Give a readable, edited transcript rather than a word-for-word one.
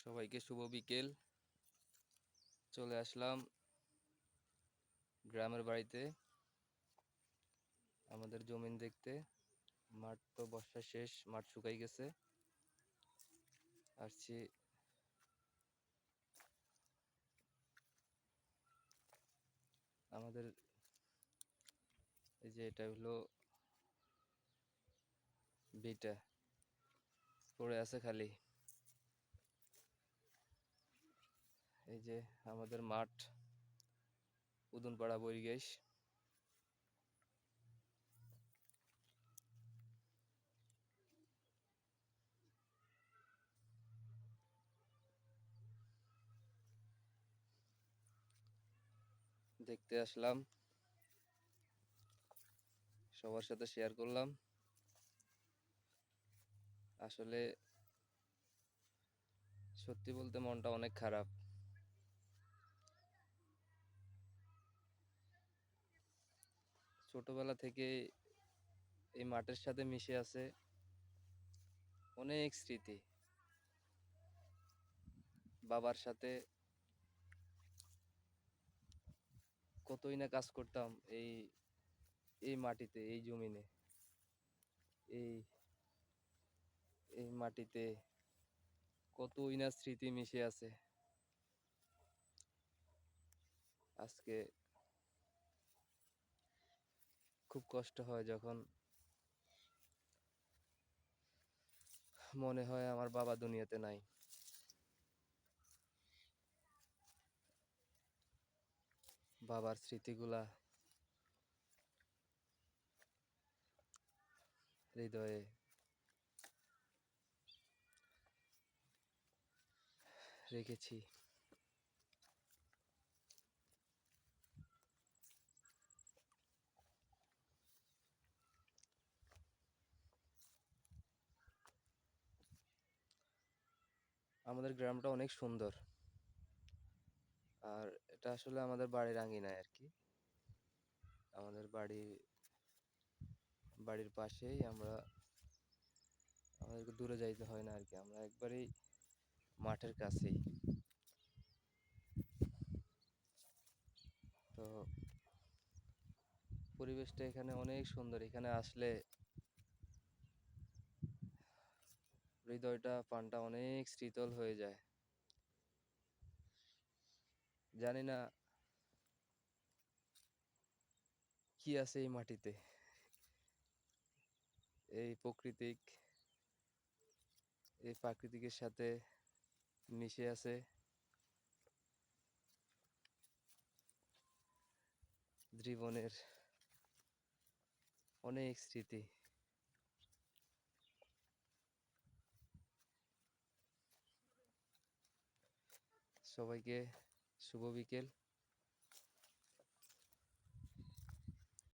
সবাইকে শুভ বিকেল। চলে আসলাম গ্রামের বাড়িতে আমাদের জমিন দেখতে। মাঠ তো বর্ষা শেষ, মাঠ শুকাই গেছে। আসছি আমাদের এই যে এটা হলো বিটা পড়ে আছে খালি। এই যে আমাদের মাঠ উদুনপাড়া বৈরিগেশ। দেখতে আসলাম, সবার সাথে শেয়ার করলাম। আসলে সত্যি বলতে মনটা অনেক খারাপ। ছোটবেলা থেকে এই মাঠের সাথে মিশে আছে অনেক স্মৃতি। বাবার সাথে কতই না কাজ করতাম এই এই মাটিতে, এই জমিনে, এই এই মাটিতে কতই না স্মৃতি মিশে আছে। আজকে খুব কষ্ট হয় যখন মনে হয় আমার বাবা দুনিয়াতে নাই। বাবার স্মৃতিগুলা হৃদয়ে রেখেছি। আমাদের গ্রামটা অনেক সুন্দর, আর এটা আসলে আমাদের বাড়ির আঙিনায় আর কি। আমাদের বাড়ির পাশেই আমাদেরকে দূরে যাইতে হয় না আর কি, আমরা একবারেই মাঠের কাছেই। তো পরিবেশটা এখানে অনেক সুন্দর। এখানে আসলে হৃদয়টা প্রাণটা অনেক শীতল হয়ে যায়। জানি না কি আছে এই মাটিতে, এই প্রাকৃতিকের সাথে মিশে আছে জীবনের অনেক স্মৃতি। সবাইকে শুভ বিকেল।